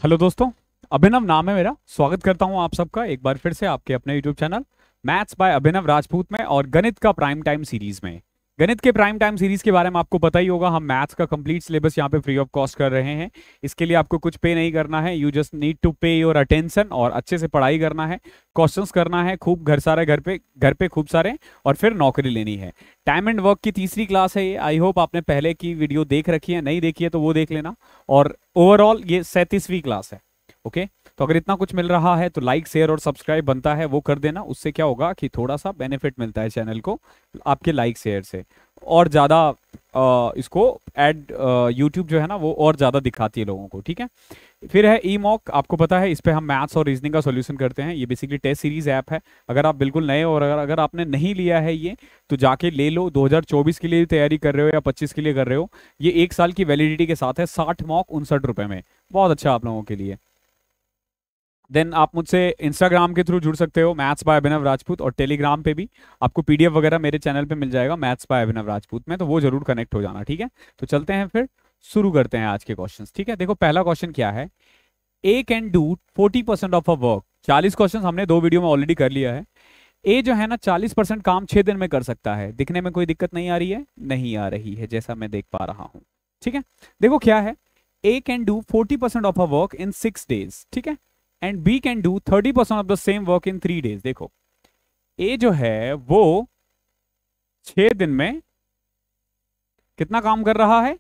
Hello दोस्तों। अभिनव नाम है मेरा। स्वागत करता हूं आप सबका एक बार फिर से आपके अपने यूट्यूब चैनल मैथ्स बाय अभिनव राजपूत में और गणित का प्राइम टाइम सीरीज में। गणित के प्राइम टाइम सीरीज के बारे में आपको पता ही होगा, हम मैथ्स का कंप्लीट सिलेबस यहां पे फ्री ऑफ कॉस्ट कर रहे हैं। इसके लिए आपको कुछ पे नहीं करना है, यू जस्ट नीड टू पे योर अटेंशन और अच्छे से पढ़ाई करना है, क्वेश्चंस करना है खूब, घर पे खूब सारे, और फिर नौकरी लेनी है। टाइम एंड वर्क की तीसरी क्लास है ये। आई होप आपने पहले की वीडियो देख रखी है, नहीं देखी है तो वो देख लेना। और ओवरऑल ये 37वीं क्लास है। ओके, तो अगर इतना कुछ मिल रहा है तो लाइक शेयर और सब्सक्राइब बनता है वो कर देना। उससे क्या होगा कि थोड़ा सा बेनिफिट मिलता है चैनल को आपके लाइक शेयर से, और ज़्यादा इसको ऐड यूट्यूब जो है ना वो और ज़्यादा दिखाती है लोगों को। ठीक है, फिर है ई मॉक। आपको पता है इस पे हम मैथ्स और रीजनिंग का सॉल्यूशन करते हैं। ये बेसिकली टेस्ट सीरीज ऐप है। अगर आप बिल्कुल नए और अगर आपने नहीं लिया है ये, तो जाके ले लो। 2024 के लिए तैयारी कर रहे हो या 25 के लिए कर रहे हो, ये 1 साल की वैलिडिटी के साथ है। 60 मॉक 59 रुपए में, बहुत अच्छा आप लोगों के लिए। देन आप मुझसे इंस्टाग्राम के थ्रू जुड़ सकते हो, मैथ्स बाय अभिनव राजपूत, और टेलीग्राम पे भी आपको पीडीएफ वगैरह मेरे चैनल पे मिल जाएगा मैथ्स बाय अभिनव राजपूत में, तो वो जरूर कनेक्ट हो जाना। ठीक है, तो चलते हैं फिर शुरू करते हैं आज के क्वेश्चंस। ठीक है, देखो पहला क्वेश्चन क्या है। A can do 40% of a work. 40 question हमने 2 वीडियो में ऑलरेडी कर लिया है। ए जो है ना 40% काम 6 दिन में कर सकता है। दिखने में कोई दिक्कत नहीं आ रही है? नहीं आ रही है, जैसा मैं देख पा रहा हूं। ठीक है, देखो क्या है। A can do 40% of a work in 6 days। ठीक है, and B can do 30% of the same work in 3 days। देखो ए जो है वो 6 दिन में कितना काम कर रहा है?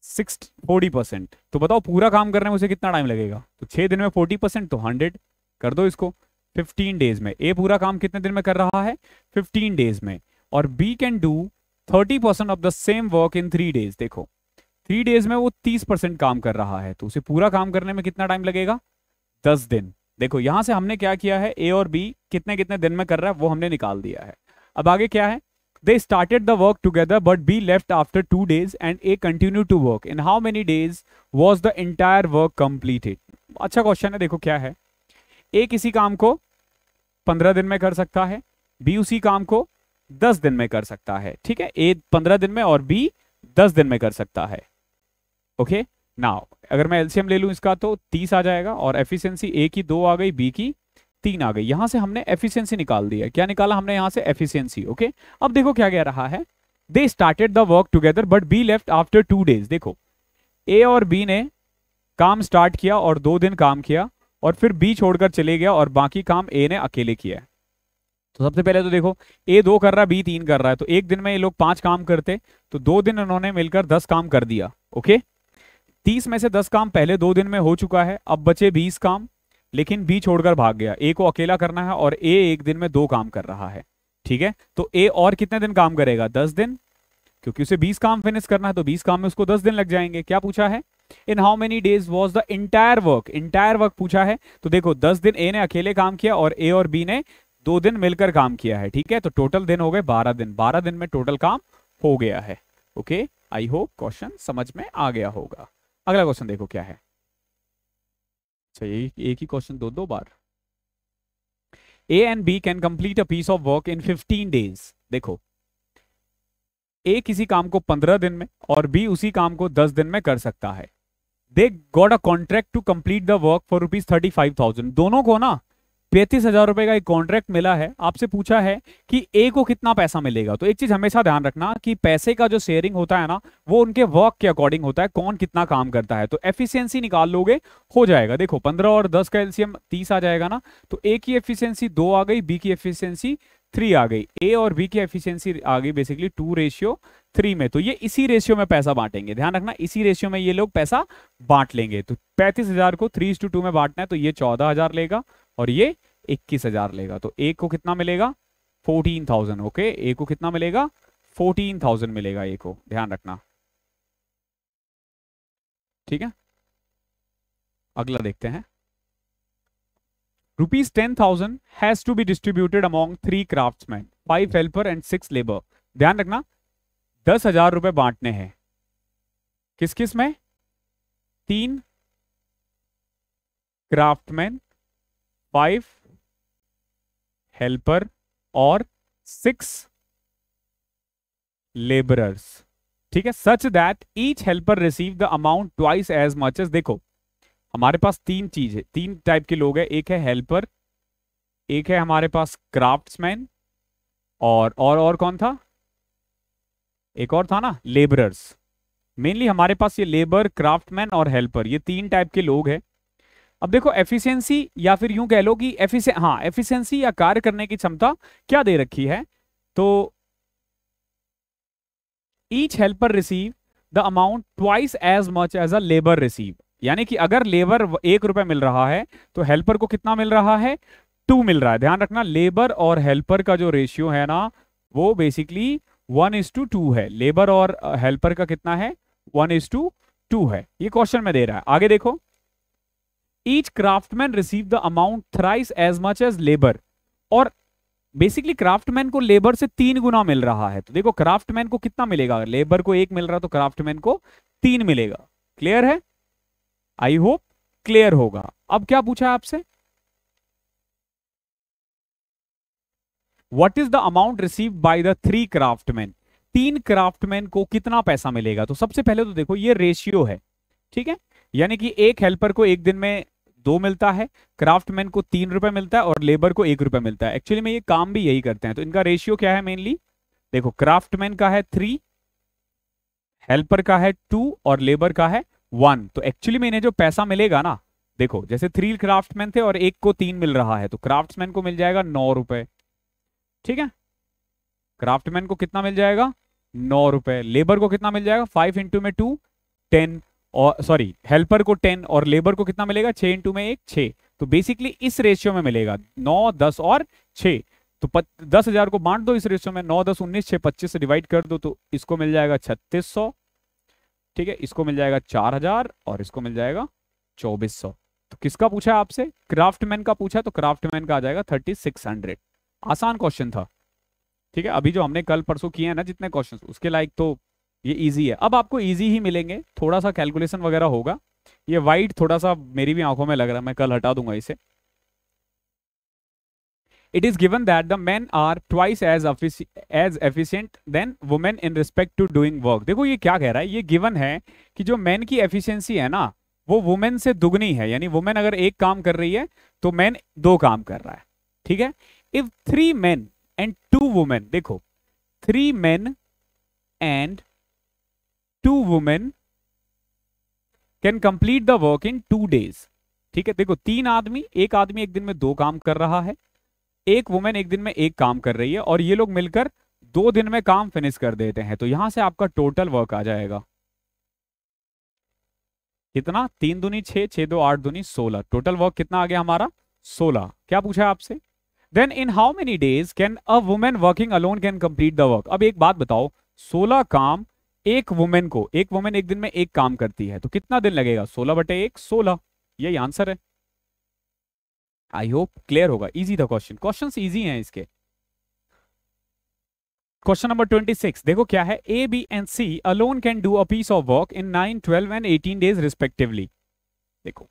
40%। तो बताओ पूरा काम करने में उसे कितना टाइम लगेगा? तो 6 दिन में 40% तो 100 कर दो इसको। 15 days में ए पूरा काम कितने दिन में कर रहा है? 15 days में। और B can do 30% of the same work in 3 days। देखो 3 days में वो 30% काम कर रहा है, तो उसे पूरा काम करने में कितना टाइम लगेगा? 10 दिन। देखो यहां से हमने क्या किया है, ए और बी कितने कितने दिन में कर रहा है वो हमने निकाल दिया है। अब आगे क्या है। They started the work together but B left after 2 days and A continue to work. In how many days was the entire work completed? अच्छा क्वेश्चन है। देखो क्या है, ए किसी काम को 15 दिन में कर सकता है, बी उसी काम को 10 दिन में कर सकता है। ठीक है, ए 15 दिन में और बी 10 दिन में कर सकता है। ओके, नाउ अगर मैं एलसीएम ले लूं इसका तो 30 आ जाएगा, और एफिशिएंसी ए की 2 आ गई, बी की 3 आ गई। यहां से हमने एफिशिएंसी निकाल दिया। क्या निकाला हमने यहां से? एफिशिएंसी। ओके, अब देखो क्या कह रहा है। They started the work together but B left after 2 days। देखो ए और बी ने काम स्टार्ट किया और 2 दिन काम किया, और फिर बी छोड़कर चले गया और बाकी काम ए ने अकेले किया है। तो सबसे पहले तो देखो ए 2 कर रहा है, बी 3 कर रहा है, तो एक दिन में ये लोग 5 काम करते, तो 2 दिन उन्होंने मिलकर 10 काम कर दिया। ओके, 30 में से 10 काम पहले 2 दिन में हो चुका है, अब बचे 20 काम। लेकिन बी छोड़कर भाग गया, ए को अकेला करना है, और ए एक दिन में 2 काम कर रहा है। ठीक है, तो ए और कितने दिन काम करेगा? 10 दिन, क्योंकि उसे 20 काम फिनिश करना है, तो 20 काम में उसको 10 दिन लग जाएंगे। क्या पूछा है? इन how many days was the entire work. Entire work पूछा है, तो देखो 10 दिन ए ने अकेले काम किया और ए और बी ने 2 दिन मिलकर काम किया है। ठीक है, तो टोटल दिन हो गए 12 दिन। 12 दिन में टोटल काम हो गया है। ओके, आई होप क्वेश्चन समझ में आ गया होगा। अगला क्वेश्चन देखो क्या है। अच्छा, ये एक ही क्वेश्चन दो दो बार। A and B can complete a piece of work in 15 days। देखो ए किसी काम को 15 दिन में और बी उसी काम को 10 दिन में कर सकता है। They got a contract to complete the work for ₹35,000। दोनों को ना 35,000 रुपए का एक कॉन्ट्रैक्ट मिला है। आपसे पूछा है कि ए को कितना पैसा मिलेगा। तो एक चीज हमेशा ध्यान रखना कि पैसे का जो शेयरिंग होता है ना वो उनके वर्क के अकॉर्डिंग होता है, कौन कितना काम करता है। तो एफिशिएंसी निकाल लोगे, हो जाएगा। देखो 15 और 10 का एलसीएम 30 आ जाएगा ना, तो ए की एफिशिएंसी 2 आ गई, बी की एफिशिएंसी 3 आ गई, ए और बी की एफिशिएंसी आ गई बेसिकली 2:3 में। तो ये इसी रेशियो में पैसा बांटेंगे, ध्यान रखना, इसी रेशियो में ये लोग पैसा बांट लेंगे। तो 35,000 को 3:2 में बांटना है, तो ये 14,000 लेगा और ये 21,000 लेगा। तो ए को कितना मिलेगा? 14,000। ओके, ए को कितना मिलेगा? 14,000 मिलेगा ए को, ध्यान रखना। ठीक है, अगला देखते हैं। ₹10,000 has to be distributed among 3 craftsman, 5 helper and 6 labour. ध्यान रखना 10,000 रुपए बांटने हैं। किस किस में? 3 क्राफ्टमैन, 5 हेल्पर और 6 लेबरर्स। ठीक है, such that each helper receive the amount twice as much as. देखो हमारे पास तीन चीज है, तीन टाइप के लोग हैं, एक है हेल्पर, एक है हमारे पास क्राफ्ट्समैन, और कौन था, एक और था ना, लेबरर्स। मेनली हमारे पास ये लेबर, क्राफ्टमैन और हेल्पर, ये तीन टाइप के लोग हैं। अब देखो एफिशिएंसी, या फिर यूं कह लो कि एफिशिएंसी या कार्य करने की क्षमता क्या दे रखी है, तो each helper receive the amount twice as much as a labour receive. यानी कि अगर लेबर 1 रुपए मिल रहा है तो हेल्पर को कितना मिल रहा है, 2 मिल रहा है। ध्यान रखना, लेबर और हेल्पर का जो रेशियो है ना, वो बेसिकली 1:2 है। लेबर और हेल्पर का कितना है, 1:2 है। ये क्वेश्चन में दे रहा है। आगे देखो, each craftsman receive the amount thrice as much as labour. और बेसिकली क्राफ्टमैन को लेबर से 3 गुना मिल रहा है। तो देखो क्राफ्टमैन को कितना मिलेगा, लेबर को 1 मिल रहा तो क्राफ्टमैन को 3 मिलेगा। क्लियर है, आई होप क्लियर होगा। अब क्या पूछा है आपसे, what is the amount receive by the 3 craftsman. 3 craftsman को कितना पैसा मिलेगा। तो सबसे पहले तो देखो ये रेशियो है, ठीक है, यानी कि एक हेल्पर को एक दिन में 2 मिलता है, क्राफ्टमैन को 3 रुपए मिलता है और लेबर को 1 रुपए मिलता है। एक्चुअली में ये काम भी यही करते हैं। तो इनका रेशियो क्या है मेनली, देखो क्राफ्टमैन का है 3, हेल्पर का है 2 और लेबर का है 1। तो एक्चुअली में इन्हें जो पैसा मिलेगा ना, देखो जैसे 3 क्राफ्टमैन थे और एक को 3 मिल रहा है, तो क्राफ्ट्समैन को मिल जाएगा 9 रुपए, ठीक है। क्राफ्टमैन को कितना मिल जाएगा, 9 रुपए। लेबर को कितना मिल जाएगा, 5 इंटू में 2, 10, और सॉरी हेल्पर को 10 और लेबर को कितना मिलेगा, 6 इंटू में 1, 6। तो बेसिकली इस रेशियो में मिलेगा 9, 10 और 6। तो 10,000 को बांट दो इस रेशियो में, 9, 10, 19, 6, 25 से डिवाइड कर दो, तो इसको मिल जाएगा 3600, ठीक है, इसको मिल जाएगा 4000 और इसको मिल जाएगा 2400। तो किसका पूछा है आपसे, क्राफ्टमैन का पूछा है, तो क्राफ्टमैन का आ जाएगा 3600। आसान क्वेश्चन था, ठीक है। अभी जो हमने कल परसों किए हैं ना जितने क्वेश्चंस, उसके लायक तो ये इजी है। अब आपको इजी ही मिलेंगे, थोड़ा सा कैलकुलेशन वगैरह होगा। ये वाइट थोड़ा सा मेरी भी आंखों में लग रहा है, मैं कल हटा दूंगा इसे। It is given that the men are twice as efficient than women in respect to doing work. देखो ये क्या कह रहा है, ये गिवन है कि जो मेन की एफिशिएंसी है ना, वो वुमेन से दुगनी है। यानी वुमेन अगर एक काम कर रही है तो मैन 2 काम कर रहा है, ठीक है। इफ 3 men एंड 2 women, देखो 3 men and 2 women can complete the work in 2 days, ठीक है। देखो 3 आदमी, एक आदमी एक दिन में 2 काम कर रहा है, एक वुमेन एक दिन में 1 काम कर रही है, और ये लोग मिलकर 2 दिन में काम फिनिश कर देते हैं। तो यहां से आपका टोटल वर्क आ जाएगा कितना, 3 दूनी 6, 6 2 8 दूनी 16। टोटल वर्क कितना आ गया हमारा, 16। क्या पूछा है आपसे, then in how many days can a women working alone can complete the work. अब एक बात बताओ, 16 काम एक वुमेन को, एक वुमेन एक दिन में 1 काम करती है, तो कितना दिन लगेगा, 16/1, 16। यही आंसर है। आई होप क्लियर होगा। इजी था क्वेश्चन, क्वेश्चंस इजी हैं इसके। क्वेश्चन नंबर 26 देखो क्या है, A B and C alone can do a piece of work in 9, 12 and 18 days respectively. देखो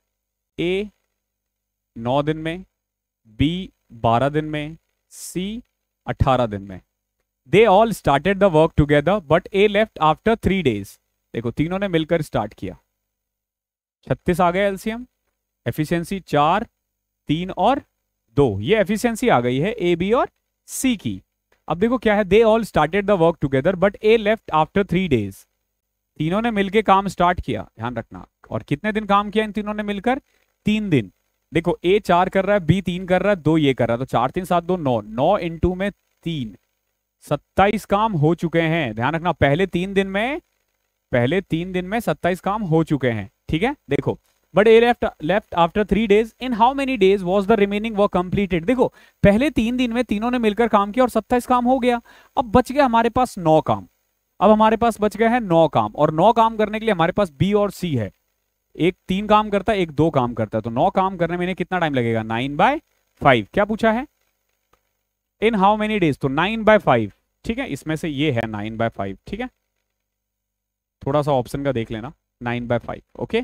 ए 9 दिन में, बी 12 दिन में, सी 18 दिन में। They all started the work together but A left after 3 days। देखो तीनों ने मिलकर स्टार्ट किया, 36 आ गया एलसीएम। एफिशिएंसी 4, 3 और 2, ये एफिशिएंसी आ गई है ए बी और सी की। अब देखो क्या है, they all started the work together but A left after 3 days। तीनों ने मिलकर काम स्टार्ट किया, ध्यान रखना। और कितने दिन काम किया इन तीनों ने मिलकर, 3 दिन। देखो ए 4 कर रहा है, बी 3 कर रहा है, 2 ये कर रहा है, तो 4 3 7 2 9, 9 इंटू में 3, 27 काम हो चुके हैं। ध्यान रखना, पहले 3 दिन में 27 काम हो चुके हैं, ठीक है। देखो but A left after 3 days, in how many days was the remaining work completed. देखो पहले 3 दिन में तीनों ने मिलकर काम किया और 27 काम हो गया। अब बच गया हमारे पास 9 काम। अब हमारे पास बच गए हैं 9 काम, और 9 काम करने के लिए हमारे पास बी और सी है। एक 3 काम करता है, एक 2 काम करता है, तो 9 काम करने में कितना टाइम लगेगा, 9/5। क्या पूछा है, इन हाउ मेनी डेज, तो 9/5, ठीक है। इसमें से ये है 9/5, ठीक है। थोड़ा सा ऑप्शन का देख लेना, 9/5, ओके।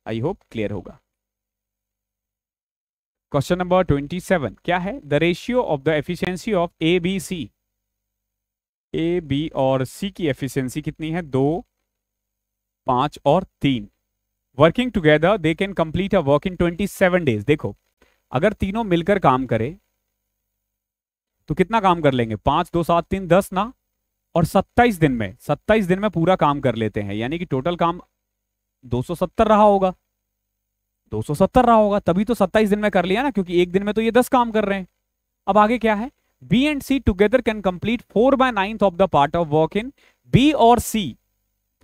आई होप क्लियर होगा। क्वेश्चन नंबर 27 क्या है, the ratio of the efficiency of A B C. A B और सी की एफिशिएंसी कितनी है, 2, 5 और 3। Working together they can complete a work in 27 days. देखो अगर तीनों मिलकर काम करे तो कितना काम कर लेंगे, 5 2 7 3 10 ना, और 27 दिन में पूरा काम कर लेते हैं, यानी कि टोटल काम 270 रहा होगा, 270 रहा होगा, तभी तो 27 दिन में कर लिया ना, क्योंकि एक दिन में तो ये 10 काम कर रहे हैं। अब आगे क्या है, B and C together can complete 4/9 of the part of work in. B और सी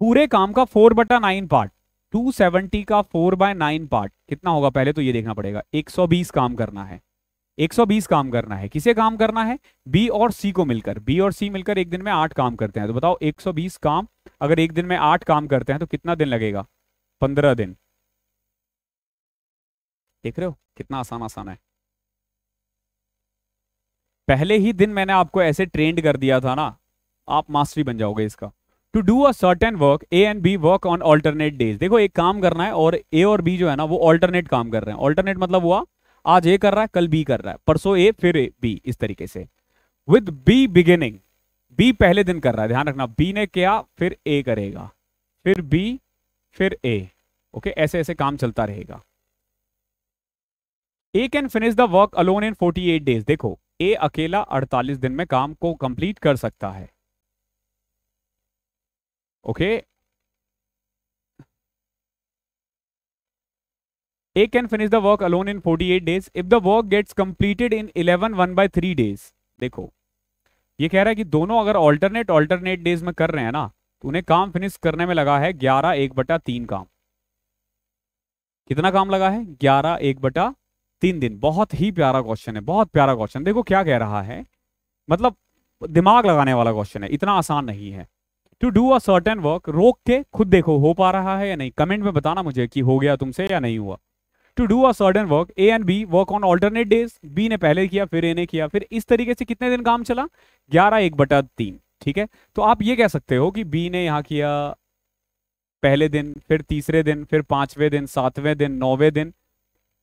पूरे काम का 4/9 पार्ट, 270 का 4/9 पार्ट कितना होगा, पहले तो ये देखना पड़ेगा। 120 काम करना है, 120 काम करना है। किसे काम करना है, बी और सी को मिलकर। बी और सी मिलकर एक दिन में 8 काम करते हैं, तो बताओ 120 काम अगर एक दिन में 8 काम करते हैं तो कितना दिन लगेगा, 15 दिन। देख रहे हो कितना आसान आसान है। पहले ही दिन मैंने आपको ऐसे ट्रेंड कर दिया था ना, आप मास्टरी बन जाओगे इसका। To do a certain work A and B work on alternate days. देखो एक काम करना है और ए और बी जो है ना वो ऑल्टरनेट काम कर रहे हैं। ऑल्टरनेट मतलब हुआ आज ए कर रहा है कल बी कर रहा है, परसों ए फिर बी, इस तरीके से। विद बी बिगिनिंग, बी पहले दिन कर रहा है, ध्यान रखना, बी ने किया फिर ए करेगा, फिर बी फिर ए। ओके, ऐसे ऐसे काम चलता रहेगा। A can finish the work alone in 48 days. देखो ए अकेला 48 दिन में काम को कंप्लीट कर सकता है। Okay, A can finish the work alone in 48 days if the work gets completed in 11 1/3 days। देखो ये कह रहा है कि दोनों अगर ऑल्टरनेट डेज में कर रहे हैं ना, तो उन्हें काम फिनिश करने में लगा है 11 1/3 काम। कितना काम लगा है, 11 1/3 दिन। बहुत ही प्यारा क्वेश्चन है, बहुत प्यारा क्वेश्चन। देखो क्या कह रहा है, मतलब दिमाग लगाने वाला क्वेश्चन है, इतना आसान नहीं है। To do a certain work, रोक के खुद देखो हो पा रहा है या नहीं, कमेंट में बताना मुझे कि हो गया तुमसे या नहीं हुआ। To do a certain work A and B work on alternate days, B ने पहले किया फिर ए ने किया, फिर इस तरीके से कितने दिन काम चला, 11 1/3। ठीक है, तो आप ये कह सकते हो कि बी ने यहाँ किया पहले दिन, फिर तीसरे दिन, फिर 5वें दिन, 7वें दिन, 9वें दिन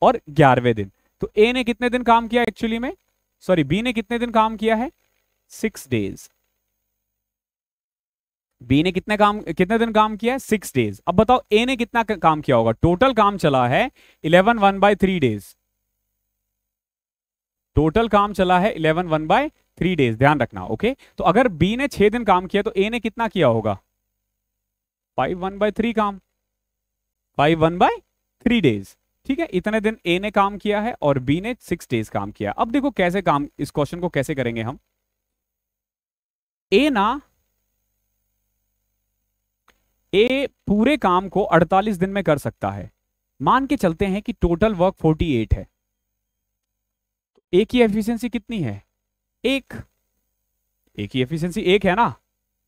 और 11वें दिन। तो ए ने कितने दिन काम किया एक्चुअली में, सॉरी बी ने कितने दिन काम किया है, 6 डेज। बी ने कितने दिन काम किया है, 6 डेज। अब बताओ ए ने कितना काम किया होगा, टोटल काम चला है 11 1/3 डेज। टोटल काम चला है 11 1/3 डेज, ध्यान रखना। ओके, तो अगर बी ने 6 दिन काम किया तो ए ने कितना किया होगा, 5 1/3 काम, 5 1/3 डेज। ठीक है, इतने दिन ए ने काम किया है और बी ने 6 डेज काम किया। अब देखो कैसे काम, इस क्वेश्चन को कैसे करेंगे हम। ए पूरे काम को 48 दिन में कर सकता है। मान के चलते हैं कि टोटल वर्क 48 है, तो ए की एफिशिएंसी कितनी है, एक। ए की एफिशिएंसी 1 है ना,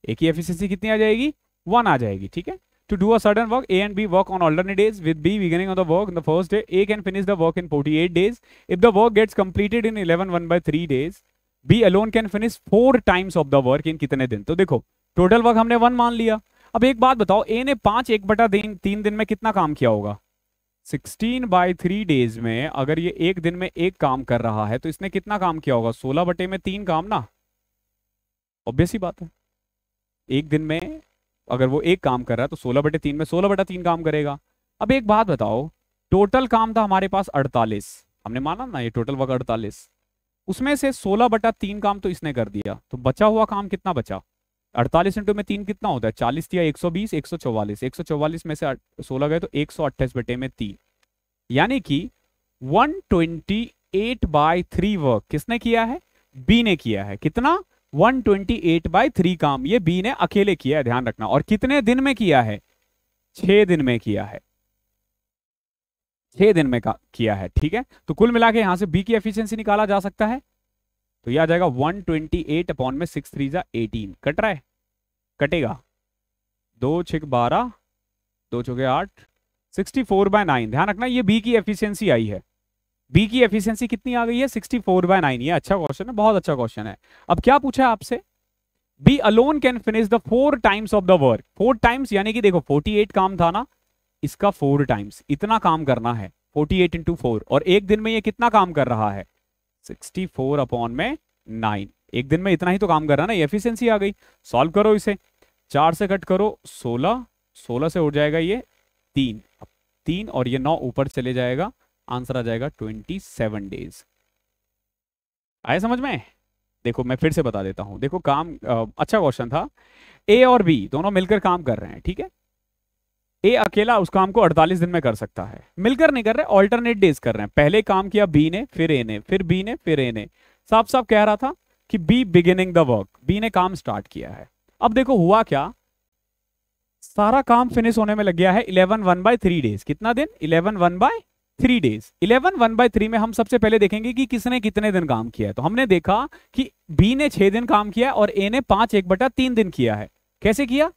ए की एफिशिएंसी कितनी आ जाएगी, 1 आ जाएगी। ठीक है, to do a certain work A and B work on alternate days with B beginning on the work in the first day. A can finish the work in 48 days if the work gets completed in 11 1/3 days. B alone can finish 4 times of the work in कितने दिन। तो देखो total work हमने 1 मान लिया। अब एक बात बताओ, ए ने 5 1/3 दिन में कितना काम किया होगा, 16/3 डेज में अगर ये एक दिन में एक काम कर रहा है तो इसने कितना काम किया होगा, 16/3 काम ना। ऑब्वियस ही बात है, एक दिन में अगर वो एक काम कर रहा है तो 16/3 में 16/3 काम करेगा। अब एक बात बताओ, टोटल काम था हमारे पास 48, हमने माना ना ये टोटल वर्क 48, उसमें से 16/3 काम तो इसने कर दिया, तो बचा हुआ काम कितना बचा, 48 इंटू में 3 कितना होता है, 40 या 120 144, 144 में से 16 गए तो 128/3, यानी कि 128/3 वर्क किसने किया है, बी ने किया है। कितना, 128/3 काम ये बी ने अकेले किया है, ध्यान रखना। और कितने दिन में किया है, 6 दिन में किया है, 6 दिन में किया है। ठीक है, तो कुल मिला के यहां से बी की एफिशिएंसी निकाला जा सकता है, तो यह आ जाएगा 128/6 3 जा 18। कट रहा है, कटेगा, 2 6 12, 2 चौके 8, 64/9। ध्यान रखना ये बी की एफिशिएंसी आई है, बी की एफिशिएंसी कितनी आ गई है, 64/9। ये अच्छा क्वेश्चन है, बहुत अच्छा क्वेश्चन है। अब क्या पूछा है आपसे, B alone can finish the 4 times of the work. 4 times यानी कि देखो 48 काम था ना, इसका 4 टाइम्स इतना काम करना है, 48 इंटू 4, और एक दिन में ये कितना काम कर रहा है, 64/9। एक दिन में इतना ही तो काम कर रहा है ना, ये एफिशिएंसी आ गई। सॉल्व करो इसे, 4 से कट करो 16, 16 से उठ जाएगा ये 3, 3 और ये 9 ऊपर चले जाएगा, आंसर आ जाएगा 27 डेज। आए समझ में? देखो मैं फिर से बता देता हूं, देखो काम अच्छा क्वेश्चन था। ए और बी दोनों मिलकर काम कर रहे हैं, ठीक है। ए अकेला उस काम को 48 दिन में कर सकता है, मिलकर नहीं कर रहे, ऑल्टरनेट डेज कर रहे हैं। पहले काम किया बी ने, फिर ए ने, फिर बी ने, फिर ए ने। साफ साफ कह रहा था कि B beginning the work, B ने काम स्टार्ट किया है। अब देखो हुआ क्या, सारा काम फिनिश होने में लग गया है 11 1/3 डेज। कितना दिन? 11 1/3 डेज। 11 1/3 में हम सबसे पहले देखेंगे कि किसने कितने दिन काम किया है। तो हमने देखा कि बी ने 6 दिन काम किया है और ए ने 5 1/3 दिन किया है। कैसे किया?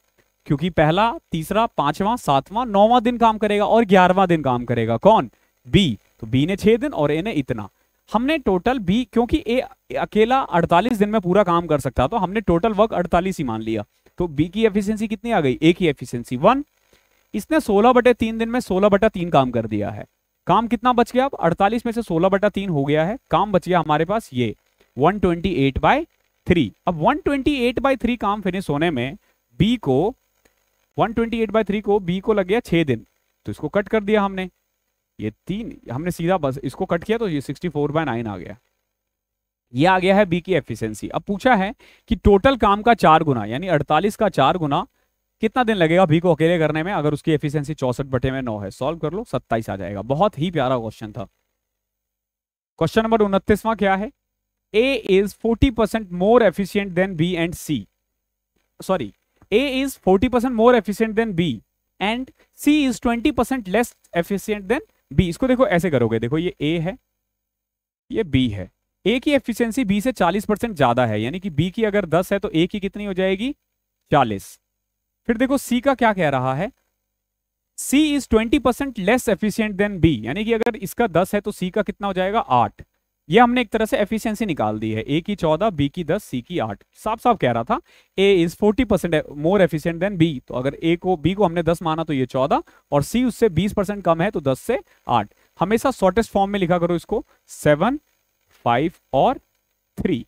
क्योंकि पहला, तीसरा, पांचवां, सातवां, 9वां दिन काम करेगा और 11वां दिन काम करेगा कौन? बी। तो बी ने 6 दिन और ए ने इतना। हमने टोटल बी, क्योंकि ए अकेला 48 दिन में पूरा काम कर सकता, तो हमने टोटल वर्क 48 ही मान लिया। तो बी की एफिशिएंसी कितनी आ गई? ए की एफिशिएंसी 1। इसने 16/3 दिन में 16/3 काम कर दिया है। काम कितना बच गया? अब 48 में से 16/3 हो गया है, काम बच गया हमारे पास ये 128/3। अब 128/3 काम फिनिश होने में बी को 128/3 को बी को लग गया 6 दिन, तो इसको कट कर दिया हमने। ये 3 हमने सीधा बस इसको कट किया तो ये 64/9 आ गया। ये आ गया है बी की एफिशिएंसी। अब पूछा है कि टोटल काम का 4 गुना, यानी 48 का 4 गुना कितना दिन लगेगा बी को अकेले करने में, अगर उसकी एफिशिएंसी 64/9 है। सॉल्व कर लो, 27 आ जाएगा। बहुत ही प्यारा क्वेश्चन था। क्वेश्चन नंबर 29वां क्या है? A is 40% more efficient than B and C. Sorry, A is 40% more efficient than B and C is 20% less efficient than B। इसको देखो ऐसे करोगे, देखो ये A है, ये B है। A की एफिशिएंसी B से 40% ज्यादा है, यानी कि B की अगर 10 है तो A की कितनी हो जाएगी? 40। फिर देखो C का क्या कह रहा है? C is 20% less efficient than B, यानी कि अगर इसका 10 है तो C का कितना हो जाएगा? 8। ये हमने एक तरह से एफिशिएंसी निकाल दी है, ए की 14, बी की 10, सी की 8। साफ साफ कह रहा था A is 40% more efficient than B. तो अगर ए को, बी को हमने 10 माना तो ये 14, और सी उससे 20% कम है तो 10 से 8। हमेशा शॉर्टेस्ट फॉर्म में लिखा करो इसको, 7, 5 और 3।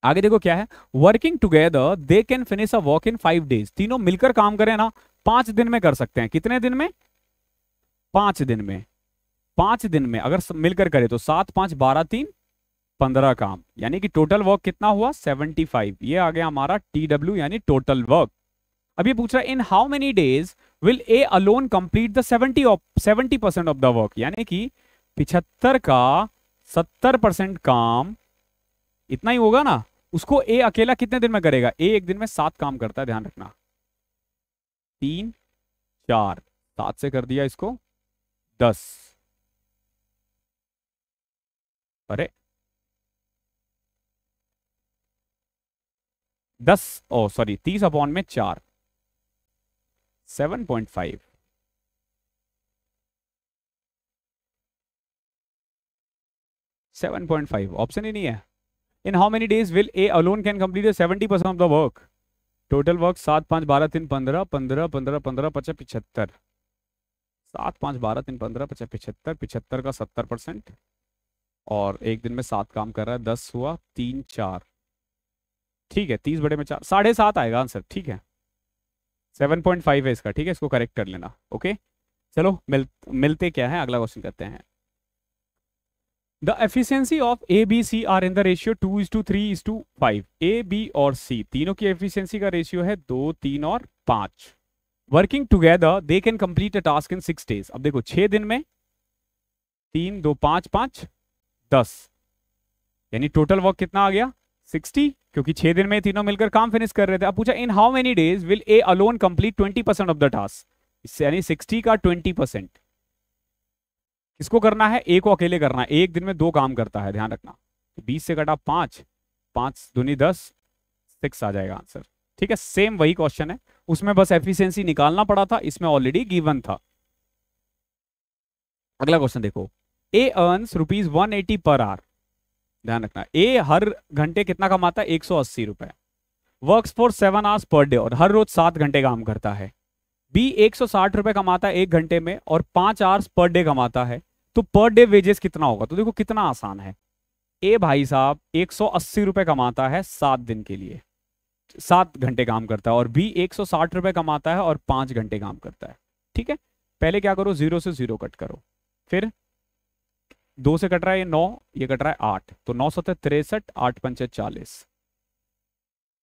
आगे देखो क्या है, working together they can finish a work in 5 days. तीनों मिलकर काम करें ना, 5 दिन में कर सकते हैं। कितने दिन में? 5 दिन में। 5 दिन में अगर मिलकर करे तो 7, 5, 12, 3, 15 काम, यानी कि टोटल वर्क कितना हुआ? 75। ये आ गया हमारा TW, यानी टोटल वर्क। अब ये पूछ रहा है इन how many days will A alone complete the 70% of the work, यानी कि 75 का 70% काम इतना ही होगा ना, उसको ए अकेला कितने दिन में करेगा? ए एक दिन में 7 काम करता है, ध्यान रखना। 3, 4, 7 से कर दिया इसको 10। अरे 10, ओ सॉरी 30/4, 7.5। 7.5 ऑप्शन ही नहीं है। इन how many days will A alone can complete 70% of the work. Total work 7, 5, 12, 3, 15, 15, 15, 15, 50, 75। 7, 5, 12, 3, 15, 50, 75, 75 का 70%, और एक दिन में 7 काम कर रहा है, 10 हुआ, 3, 4, ठीक है, 30/4, 7.5 आएगा आंसर, ठीक है। 7.5 है इसका, ठीक है, इसको करेक्ट कर लेना। ओके चलो मिलते क्या है, अगला क्वेश्चन करते हैं। The efficiency of A B C are in the ratio 2:3:5। A B और सी तीनों की एफिशिएंसी का रेशियो है 2, 3 और 5। Working together they can complete a task in 6 days. अब देखो 6 दिन में 3, 2, 5, 5, 10, यानी टोटल वर्क कितना आ गया? 60, क्योंकि 6 दिन में तीनों मिलकर काम फिनिश कर रहे थे। अब पूछा इन how many days will A alone complete 20% of the task, यानी 60 का 20%। किसको करना है? ए को अकेले करना है। एक दिन में 2 काम करता है, ध्यान रखना। 20 से कटा 5, 5 दूनी 10, 6 आ जाएगा आंसर, ठीक है। सेम वही क्वेश्चन है, उसमें बस एफिशिएंसी निकालना पड़ा था, इसमें ऑलरेडी गिवन था। अगला क्वेश्चन देखो, ए अर्न्स ₹180 पर आवर। ध्यान रखना, ए हर घंटे कितना कमाता है? 180 रुपए। Works for 7 hours per day, और हर रोज 7 घंटे काम करता है। बी 160 रुपए कमाता है 1 घंटे में और 5 आवर्स पर डे कमाता है, तो पर डे वेजेस कितना होगा? तो देखो कितना आसान है। ए भाई साहब 180 रुपए कमाता है 7 दिन के लिए, 7 घंटे काम करता है, और बी 160 रुपए कमाता है और 5 घंटे काम करता है, ठीक है। पहले क्या करो, 0 से 0 कट करो, फिर 2 से कट रहा है ये 9, ये कट रहा है 8, तो 9 7 63, 8 5 40,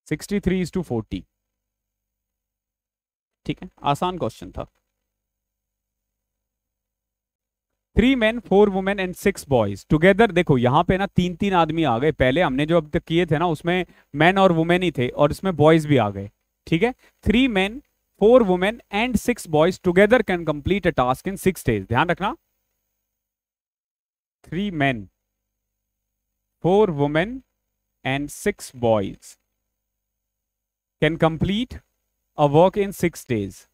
63:40। ठीक है, आसान क्वेश्चन था। 3 men 4 women and 6 boys together. देखो यहाँ पे ना 3 आदमी आ गए, पहले हमने जो अब तक किए थे ना उसमें मैन और वुमेन ही थे, और इसमें बॉयज भी आ गए। ठीक है, 3 men 4 women and 6 boys together can complete a task in 6 days। ध्यान रखना, 3 men 4 women and 6 boys can complete a work in 6 days.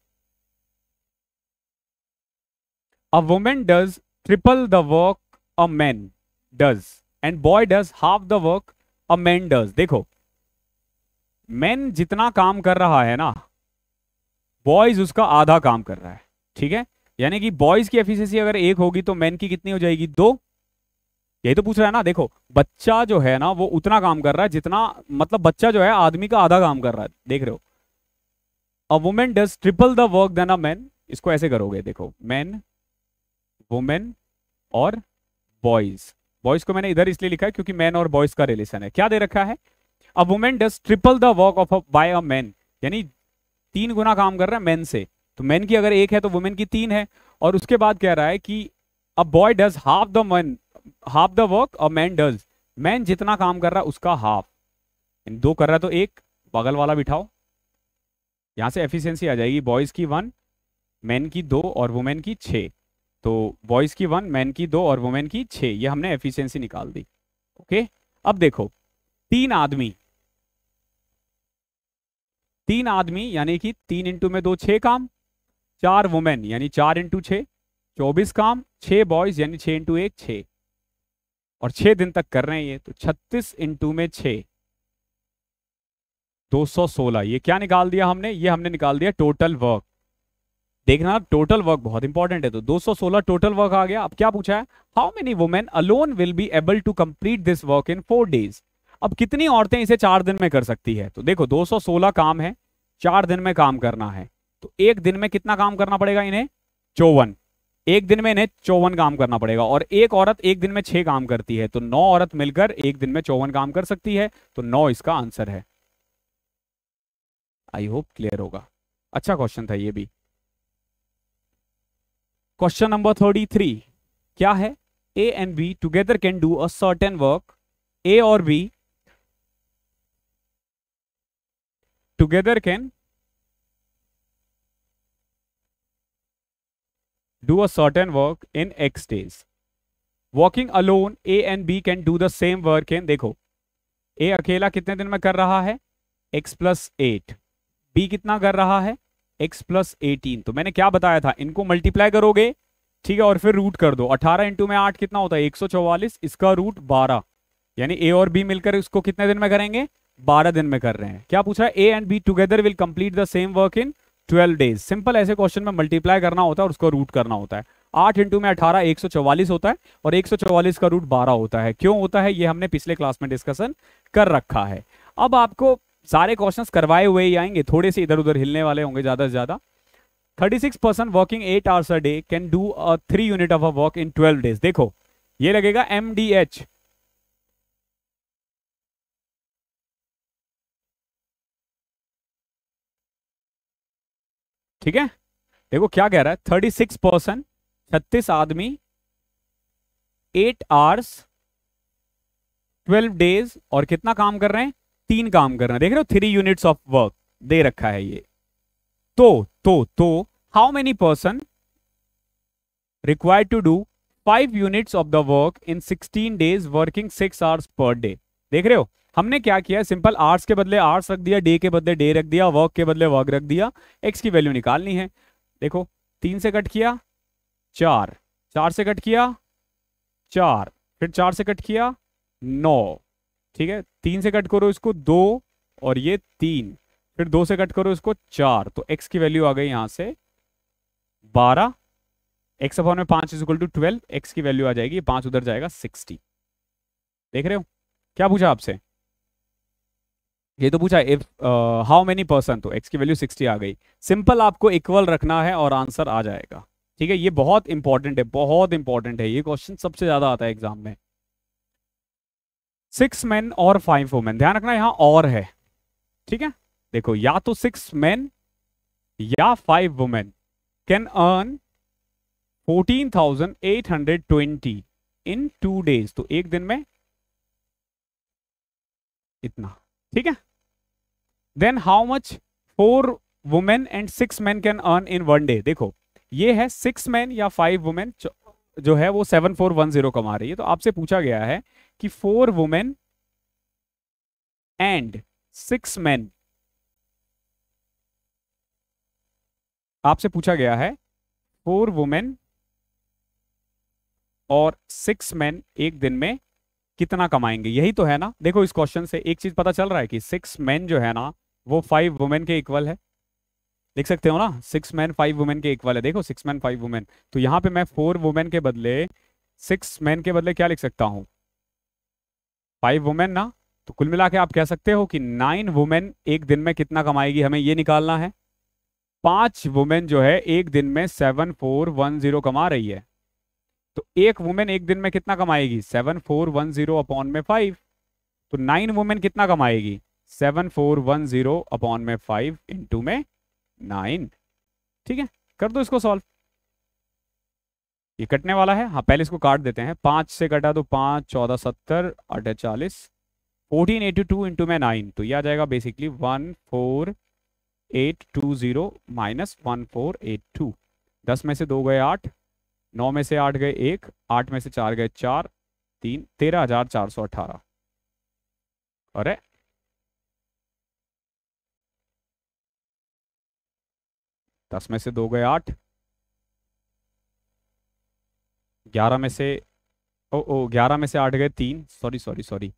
A woman does triple the work a man does and boy does half the work a man does। देखो, man जितना काम कर रहा है ना, boys उसका आधा काम कर रहा है। ठीक है, यानी कि बॉयज की एफिशिएंसी अगर 1 होगी तो मैन की कितनी हो जाएगी, 2। यही तो पूछ रहा है ना। देखो, बच्चा जो है ना वो उतना काम कर रहा है जितना, मतलब बच्चा जो है आदमी का आधा काम कर रहा है। देख रहे हो, a women does triple the work than a man. इसको ऐसे करोगे, देखो, मैन, वुमेन और बॉयज। बॉयज को मैंने इधर इसलिए लिखा है क्योंकि मैन और बॉयज का रिलेशन है। क्या दे रखा है, a women does triple the work of by a man, यानी 3 गुना काम कर रहा है मैन से। तो मैन की अगर 1 है तो वुमेन की 3 है। और उसके बाद कह रहा है कि a boy does half the work a man does. Man जितना काम कर रहा है उसका हाफ, 2 कर रहा है तो 1, बगल वाला बिठाओ, यहां से एफिशिएंसी आ जाएगी, बॉयज की 1, मैन की 2 और वुमेन की 6। तो बॉयज की 1, मैन की 2 और वुमेन की 6, ये हमने एफिशिएंसी निकाल दी। ओके, अब देखो, 3 आदमी यानी कि 3 इंटू में 2 6 काम, 4 वुमेन यानी 4 इंटू 6 24 काम, 6 बॉयज यानी 6 इंटू 1 6, और 6 दिन तक कर रहे हैं ये, तो 36 इंटू में 6 216। ये क्या निकाल दिया हमने, ये हमने निकाल दिया टोटल वर्क। देखना, टोटल वर्क बहुत इंपॉर्टेंट है। तो 216 टोटल वर्क आ गया। अब क्या पूछा है, how many women alone will be able to complete this work in 4 days। अब कितनी औरतें इसे 4 दिन में कर सकती है। तो देखो, 216 काम है, 4 दिन में काम करना है, तो एक दिन में कितना काम करना पड़ेगा इन्हें, 54। एक दिन में इन्हें 54 काम करना पड़ेगा, और एक औरत एक दिन में 6 काम करती है, तो 9 औरत मिलकर एक दिन में 54 काम कर सकती है, तो 9 इसका आंसर है। आई होप क्लियर होगा। अच्छा क्वेश्चन था ये भी। क्वेश्चन नंबर 33 क्या है, A and B together can do a certain work. A और B together can do a certain work in x days। Working alone A and B can do the same work in, देखो, A अकेला कितने दिन में कर रहा है, x+8, B कितना कर रहा है, x+18। तो मैंने क्या बताया था, इनको मल्टीप्लाई करोगे, ठीक है, और फिर रूट कर दो। 18 इंटू में 8 कितना होता है, 144, इसका रूट 12, यानी ए और बी मिलकर इसको कितने दिन में करेंगे, 12 दिन में कर रहे हैं। क्या पूछा है, A and B together will complete the same work in 12 days। Simple, ऐसे क्वेश्चन में मल्टीप्लाई करना होता है और उसको रूट करना होता है। 8 इंटू में 18 144 होता है, और 144 का रूट 12 होता है। क्यों होता है, ये हमने पिछले क्लास में डिस्कशन कर रखा है। अब आपको सारे क्वेश्चंस करवाए हुए ही आएंगे, थोड़े से इधर उधर हिलने वाले होंगे ज्यादा से ज्यादा। 36% working 8 hours a day can do 3 unit of a work in 12 days। देखो, ये लगेगा MDH, ठीक है। देखो क्या कह रहा है, 36%, 36 आदमी 8 hours 12 days, और कितना काम कर रहे हैं, 3 काम कर रहे हैं। देख रहे हो, 3 यूनिट्स ऑफ वर्क दे रखा है ये। तो how many person required to do 5 units of the work in 16 days working 6 hours per day. देख रहे हो, हमने क्या किया, सिंपल आवर्स के बदले आवर्स रख दिया, डे के बदले डे रख दिया, वर्क के बदले वर्क रख दिया। एक्स की वैल्यू निकालनी है। देखो, 3 से कट किया 4, 4 से कट किया 4, फिर 4 से कट किया 9, ठीक है। 3 से कट करो इसको 2, और ये 3, फिर 2 से कट करो इसको 4, तो एक्स की वैल्यू आ गई यहां से 12। एक्स अपॉन में 5 इज इक्वल टू 12, एक्स की वैल्यू आ जाएगी 5 उधर जाएगा 60। देख रहे हो, क्या पूछा आपसे, ये तो पूछा इफ हाउ मेनी पर्सन, तो एक्स की वैल्यू 60 आ गई। सिंपल आपको इक्वल रखना है और आंसर आ जाएगा, ठीक है, ये बहुत इंपॉर्टेंट है, बहुत इंपॉर्टेंट है, ये क्वेश्चन सबसे ज्यादा आता है एग्जाम में। 6 men और 5 women, ध्यान रखना यहां और है, ठीक है। देखो या तो 6 men या 5 women can earn 14,820 in 2 days, तो एक दिन में इतना, ठीक है। Then how much 4 women and 6 men can earn in 1 day। देखो ये है 6 men या 5 women जो है वो 7410 कमा रही है, तो आपसे पूछा गया है कि 4 women एंड 6 men, आपसे पूछा गया है 4 women और 6 men एक दिन में कितना कमाएंगे, यही तो है ना। देखो इस क्वेश्चन से एक चीज पता चल रहा है कि 6 men जो है ना वो 5 women के इक्वल है, लिख सकते हो ना, 6 men 5 women के इक्वल है। देखो 6 men 5 women, तो यहां पे मैं 4 women के बदले 6 men के बदले क्या लिख सकता हूं, 5 women ना। तो कुल मिला के आप कह सकते हो कि 9 women एक दिन में कितना कमाएगी, हमें ये निकालना है। 5 women जो है एक दिन में 7410 कमा रही है, तो एक वुमेन एक दिन में कितना कमाएगी, 7410 अपॉन में 5। तो 9 women कितना कमाएगी, 7410 अपॉन में 5 इंटू में 9, ठीक है। कर दो इसको सॉल्व, ये कटने वाला है, हाँ पहले इसको काट देते हैं। 5 से कटा तो 5 14 70 8 40, 1482 इंटू में 9, तो ये आ जाएगा बेसिकली 14820 माइनस 1482। 10 में से 2 गए 8, 9 में से 8 गए 1, 8 में से 4 गए 4, 3, 13,418। अरे 10 में से 2 गए 8, 11 में से 11 में से 8 गए 3, सॉरी सॉरी सॉरी,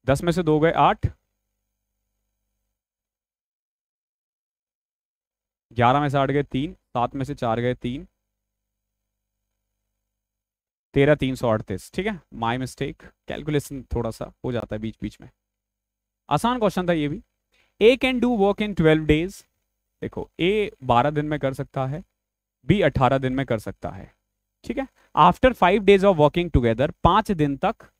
10 में से 2 गए 8, 11 में से 8 गए 3, 7 में से 4 गए 3, 13,338, ठीक है। माय मिस्टेक, कैलकुलेशन थोड़ा सा हो जाता है बीच बीच में। आसान क्वेश्चन था ये भी। A can do work in 12 days। देखो ए 12 दिन में कर सकता है, बी 18 दिन में कर सकता है, ठीक है। After 5 days of working together, 5 दिन तक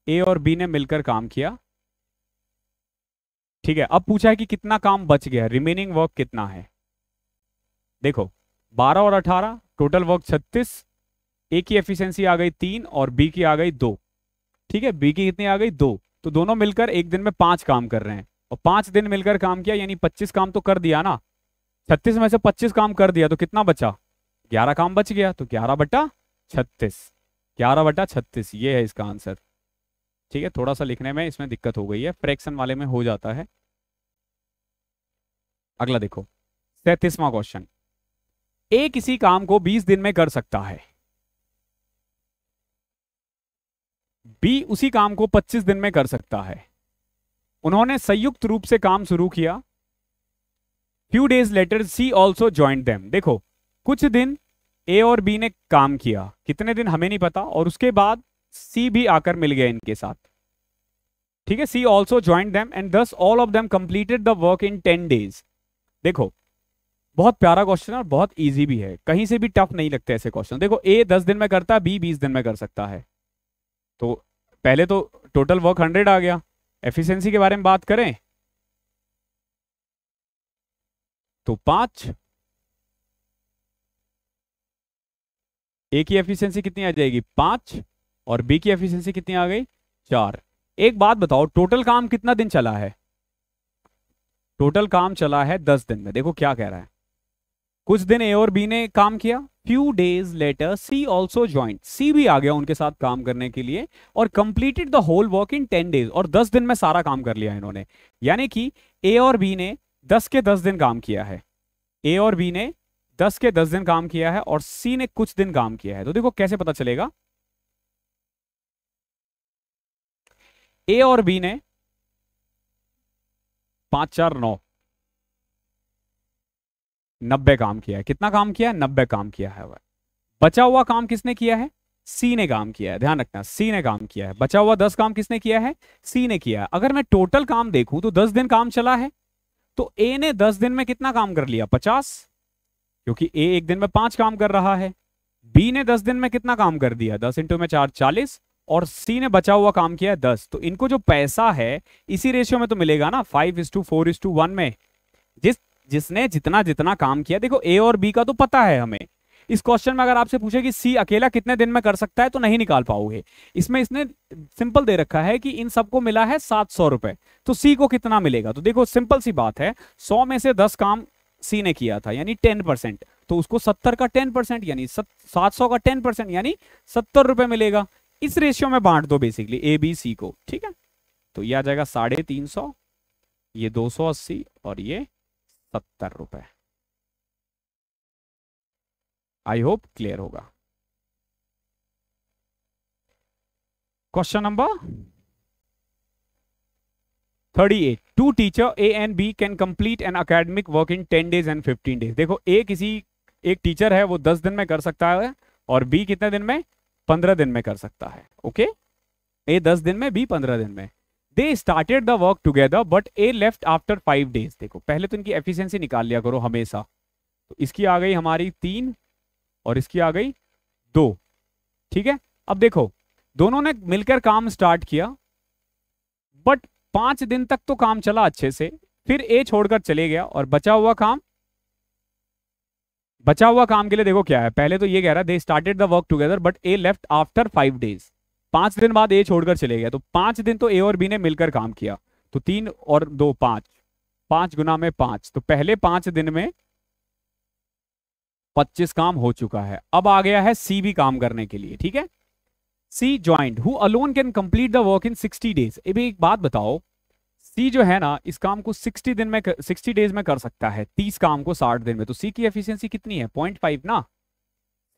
ए और बी ने मिलकर काम किया, ठीक है। अब पूछा है कि कितना काम बच गया, रिमेनिंग वर्क कितना है। देखो 12 और 18 टोटल वर्क 36, ए की एफिशिएंसी आ गई 3 और बी की आ गई 2, ठीक है। बी की कितनी आ गई 2, तो दोनों मिलकर एक दिन में 5 काम कर रहे हैं, और 5 दिन मिलकर काम किया यानी 25 काम तो कर दिया ना। 36 में से 25 काम कर दिया तो कितना बचा, 11 काम बच गया, तो 11/36, 11/36 ये है इसका आंसर, ठीक है। थोड़ा सा लिखने में इसमें दिक्कत हो गई है, फ्रैक्शन वाले में हो जाता है। अगला देखो 37वां क्वेश्चन। ए किसी काम को 20 दिन में कर सकता है, बी उसी काम को 25 दिन में कर सकता है। उन्होंने संयुक्त रूप से काम शुरू किया। फ्यू डेज लेटर सी ऑल्सो ज्वाइंट देम। देखो कुछ दिन ए और बी ने काम किया, कितने दिन हमें नहीं पता, और उसके बाद सी भी आकर मिल गया इनके साथ, ठीक है। सी ऑल्सो ज्वाइंट देम एंड दस all of them completed the work in 10 days। देखो बहुत प्यारा क्वेश्चन है और बहुत इजी भी है, कहीं से भी टफ नहीं लगते ऐसे क्वेश्चन। देखो ए 10 दिन में करता है, बी 20 दिन में कर सकता है, तो पहले तो टोटल वर्क 100 आ गया। एफिशिएंसी के बारे में बात करें तो 5, ए की एफिशिएंसी कितनी आ जाएगी 5, और बी की एफिशिएंसी कितनी आ गई 4। एक बात बताओ, टोटल काम कितना दिन चला है, टोटल काम चला है 10 दिन में। देखो क्या कह रहा है, कुछ दिन ए और बी ने काम किया, फ्यू डेज लेटर सी ऑल्सो ज्वाइंट, सी भी आ गया उनके साथ काम करने के लिए, और completed the whole work in 10 days, और 10 दिन में सारा काम कर लिया इन्होंने। यानी कि ए और बी ने 10 के 10 दिन काम किया है, ए और बी ने 10 के 10 दिन काम किया है, और सी ने कुछ दिन काम किया है। तो देखो कैसे पता चलेगा, ए और बी ने 5 4 9 90 काम किया है। कितना काम किया है, 90 काम किया है। बचा हुआ काम किसने किया है, सी ने काम किया है, ध्यान रखना सी ने काम किया है। बचा हुआ 10 काम किसने किया है, सी ने किया है। अगर मैं टोटल काम देखूं तो 10 दिन काम चला है, तो ए ने 10 दिन में कितना काम कर लिया 50, क्योंकि ए एक दिन में 5 काम कर रहा है, बी ने 10 दिन में कितना काम कर दिया, 10 इंटू में 4 40, और सी ने बचा हुआ काम किया 10। तो इनको जो पैसा है इसी रेशियो में तो मिलेगा ना, 5:4:1 में। जिसने जितना जितना काम किया, देखो ए और बी का तो पता है हमें। इस क्वेश्चन में अगर आपसे पूछे कि सी अकेला कितने दिन में कर सकता है तो नहीं निकाल पाओगे। इसमें इसने सिंपल दे रखा है कि इन सबको मिला है 700 रुपए, तो सी को कितना मिलेगा। तो देखो सिंपल सी बात है, 100 में से 10 काम सी ने किया था यानी 10%, तो उसको 70 का 10% यानी 700 का 10% यानी 70 रुपए मिलेगा। इस रेशियो में बांट दो बेसिकली ए बी सी को, ठीक है। तो ये आ जाएगा 350, ये 280 और ये 70 रुपए। आई होप क्लियर होगा। Question number 38, two teacher A and B can complete an academic work in 10 days and 15 days। देखो एक टीचर है वो 10 दिन में कर सकता है, और बी कितने दिन में, 15 दिन में कर सकता है। ओके, ए 10 दिन में, बी 15 दिन में। दे started the work together but A left after 5 days। देखो पहले तो इनकी एफिशिएंसी निकाल लिया करो हमेशा। तो इसकी आ गई हमारी 3 और इसकी आ गई 2, ठीक है। अब देखो दोनों ने मिलकर काम स्टार्ट किया, बट 5 दिन तक तो काम चला अच्छे से, फिर ए छोड़कर चले गया और बचा हुआ काम के लिए देखो क्या है। पहले तो ये कह रहा है they started the work together but A left after 5 days। 5 दिन बाद ए छोड़कर चले गया, तो 5 दिन तो ए और बी ने मिलकर काम किया। तो 3 और 2 5, 5 गुना में 5, तो पहले 5 दिन में 25 काम हो चुका है। अब आ गया है सी भी काम करने के लिए, ठीक है। C joint who alone can complete the work in 60 days। अभी एक बात बताओ, सी जो है ना इस काम को 60 डेज में कर सकता है, 30 काम को 60 दिन में। तो सी की एफिशिएंसी कितनी है, 0.5 ना।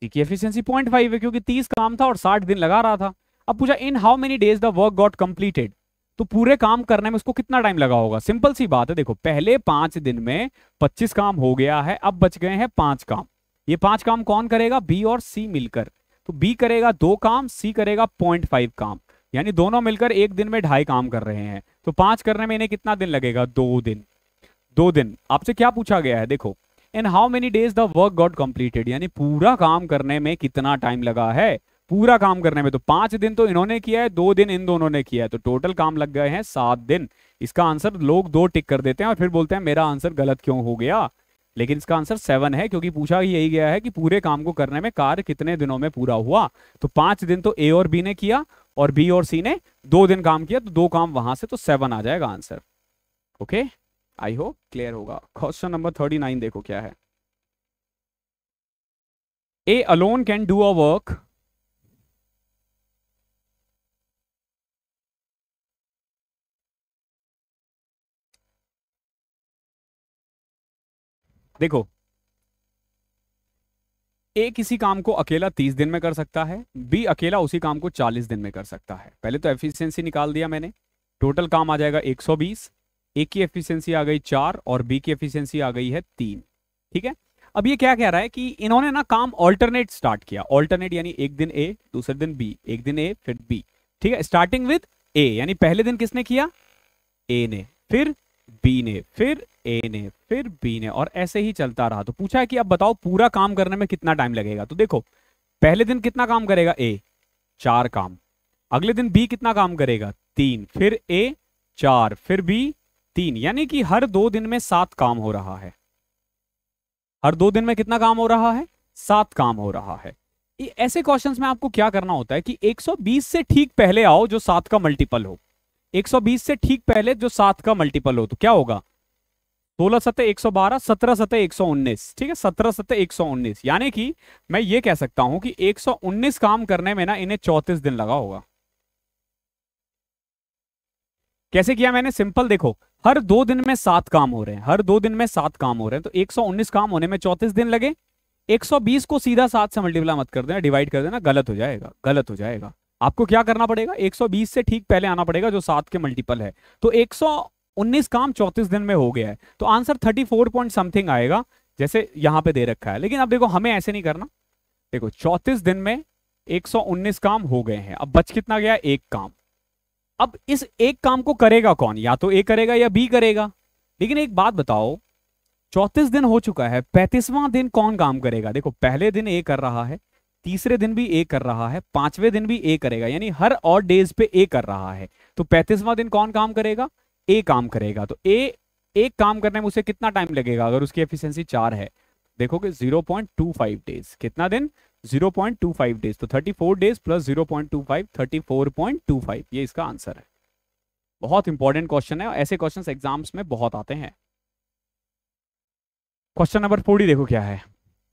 सी की एफिशिएंसी 0.5 है क्योंकि 30 काम था और 60 दिन लगा रहा था। अब पूछा इन how many days the work got completed, तो पूरे काम करने में उसको कितना टाइम लगा होगा। सिंपल सी बात है, देखो पहले 5 दिन में 25 काम हो गया है, अब बच गए हैं 5 काम। ये 5 काम कौन करेगा, बी और सी मिलकर। तो बी करेगा 2 काम, सी करेगा 0.5 काम, यानी दोनों मिलकर एक दिन में 2.5 काम कर रहे हैं। तो 5 करने में इन्हें कितना दिन लगेगा, 2 दिन। 2 दिन। आपसे क्या पूछा गया है, देखो इन how many days the work got completed, यानी पूरा काम करने में कितना टाइम लगा है। पूरा काम करने में तो 5 दिन तो इन्होंने किया है, 2 दिन इन दोनों ने किया है, तो टोटल काम लग गए हैं 7 दिन। इसका आंसर लोग 2 टिक कर देते हैं और फिर बोलते हैं मेरा आंसर गलत क्यों हो गया, लेकिन इसका आंसर 7 है, क्योंकि पूछा ही यही गया है कि पूरे काम को करने में कार्य कितने दिनों में पूरा हुआ। तो 5 दिन तो ए और बी ने किया और बी और सी ने 2 दिन काम किया, तो 2 काम वहां से, तो 7 आ जाएगा answer. Okay, I hope clear होगा। क्वेश्चन नंबर 39 देखो क्या है। A alone can do a work देखो ए किसी काम को अकेला 30 दिन में कर सकता है, बी अकेला उसी काम को 40 दिन में कर सकता है। पहले तो एफिशिएंसी निकाल दिया मैंने, टोटल काम आ जाएगा 120। ए की एफिशिएंसी आ गई 4 और बी की एफिशिएंसी आ गई है 3, ठीक है। अब ये क्या कह रहा है कि इन्होंने ना काम ऑल्टरनेट स्टार्ट किया। ऑल्टरनेट यानी एक दिन ए, दूसरे दिन बी, एक दिन ए फिर बी, ठीक है। स्टार्टिंग विद ए, यानी पहले दिन किसने किया, ए ने, फिर बी ने, फिर ए ने, फिर बी ने, और ऐसे ही चलता रहा। तो पूछा है कि अब बताओ पूरा काम करने में कितना टाइम लगेगा। तो देखो पहले दिन कितना काम करेगा ए, 4 काम। अगले दिन बी कितना काम करेगा, 3, फिर ए 4, फिर बी 3, यानी कि हर 2 दिन में 7 काम हो रहा है। हर 2 दिन में कितना काम हो रहा है, 7 काम हो रहा है। ऐसे क्वेश्चंस में आपको क्या करना होता है कि 120 से ठीक पहले आओ जो 7 का मल्टीपल हो। 120 से ठीक पहले जो 7 का मल्टीपल हो तो क्या होगा, 16 सत्ते 112, 17 सत्ते 119, ठीक है। 17 सत्ते 119, यानी कि मैं ये कह सकता हूं कि 119 काम करने में ना इन्हें 34 दिन लगा होगा। कैसे किया मैंने, सिंपल देखो हर 2 दिन में 7 काम हो रहे हैं, हर 2 दिन में 7 काम हो रहे हैं, तो 119 काम होने में 34 दिन लगे। 120 को सीधा 7 से मल्टीप्लाई मत कर देना, डिवाइड कर देना, गलत हो जाएगा, गलत हो जाएगा। आपको क्या करना पड़ेगा, 120 से ठीक पहले आना पड़ेगा जो 7 के मल्टीपल है। तो 119 काम 34 दिन में हो गया है, तो आंसर 34 पॉइंट समथिंग आएगा, जैसे यहां पे दे रखा है। लेकिन अब देखो हमें ऐसे नहीं करना। देखो 34 दिन में 119 काम हो गए हैं, अब बच कितना गया, 1 काम। अब इस एक काम को करेगा कौन, या तो ए करेगा या बी करेगा। लेकिन एक बात बताओ, 34 दिन हो चुका है, 35वां दिन कौन काम करेगा? देखो पहले दिन ए कर रहा है, तीसरे दिन भी ए कर रहा है, पांचवें दिन भी ए करेगा, यानी हर ऑड डेज पे ए कर रहा है। तो 35वां दिन कौन काम करेगा? ए काम करेगा। तो ए एक काम करने में उसे कितना टाइम लगेगा अगर उसकी एफिशिएंसी 4 है? देखोगे 0.25 डेज। कितना दिन? 0.25 डेज। तो 34 डेज प्लस 0.25, 34.25, ये इसका आंसर है। बहुत इंपॉर्टेंट क्वेश्चन है, ऐसे क्वेश्चंस एग्जाम्स में बहुत आते हैं। क्वेश्चन नंबर 40 देखो क्या है।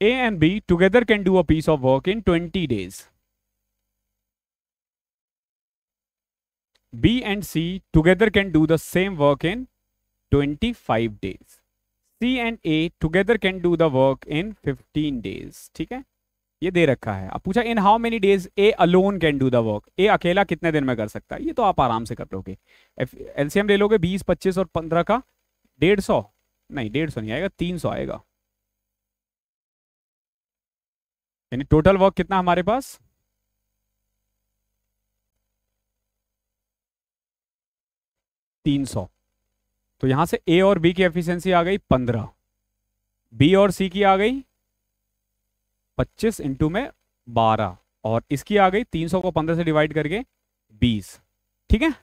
A and B together can do a piece of work in 20 days. B and C together can do the same work in 25 days. C and A together can do the work in 15 days. ठीक है, ये दे रखा है। अब पूछा इन how many days A alone can do the work. A अकेला कितने दिन में कर सकता है? ये तो आप आराम से कर लोगे। एलसीएम ले लोगे 20, 25 और 15 का 150, नहीं 150 नहीं आएगा, 300 आएगा। यानी टोटल वर्क कितना हमारे पास? 300। तो यहां से ए और बी की एफिशिएंसी आ गई 15, बी और सी की आ गई 25 इंटू में 12, और इसकी आ गई 300 को 15 से डिवाइड करके 20। ठीक है,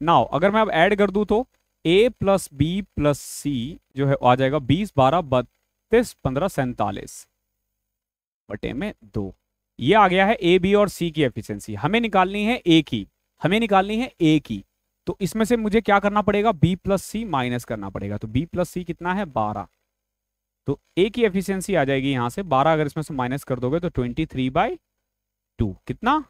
नाउ अगर मैं अब ऐड कर दूं तो ए प्लस बी प्लस सी जो है आ जाएगा 20, 12, 32, 15, 47 बटे में 2। ये आ गया है ए बी और सी की एफिशिएंसी। हमें निकालनी है ए की, हमें निकालनी है ए की। तो इसमें से मुझे क्या करना पड़ेगा? बी प्लस सी माइनस करना पड़ेगा। तो बी प्लस सी कितना है? 12। तो ए की एफिशिएंसी आ जाएगी यहां से 12, अगर इसमें से माइनस कर दोगे तो 23/2। कितना?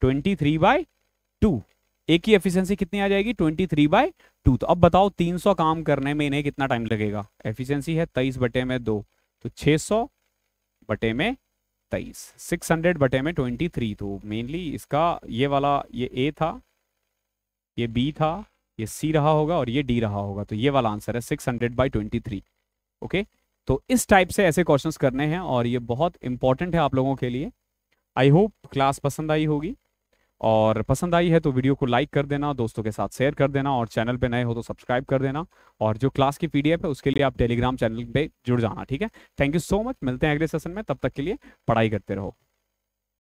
23/2। ए की एफिशिएंसी कितनी आ जाएगी? 23/2। तो अब बताओ 300 काम करने में इन्हें कितना टाइम लगेगा? एफिशिएंसी है 23 बटे में 2, तो 600 बटे में 23, 600 बटे में 23। तो मेनली इसका ये वाला, ये ए था, ये बी था, ये सी रहा होगा और ये डी रहा होगा। तो ये वाला आंसर है 600/23। ओके, तो इस टाइप से ऐसे क्वेश्चंस करने हैं और ये बहुत इंपॉर्टेंट है आप लोगों के लिए। आई होप क्लास पसंद आई होगी, और पसंद आई है तो वीडियो को लाइक कर देना, दोस्तों के साथ शेयर कर देना, और चैनल पे नए हो तो सब्सक्राइब कर देना। और जो क्लास की पीडीएफ है उसके लिए आप टेलीग्राम चैनल पे जुड़ जाना। ठीक है, थैंक यू सो मच, मिलते हैं अगले सेशन में, तब तक के लिए पढ़ाई करते रहो।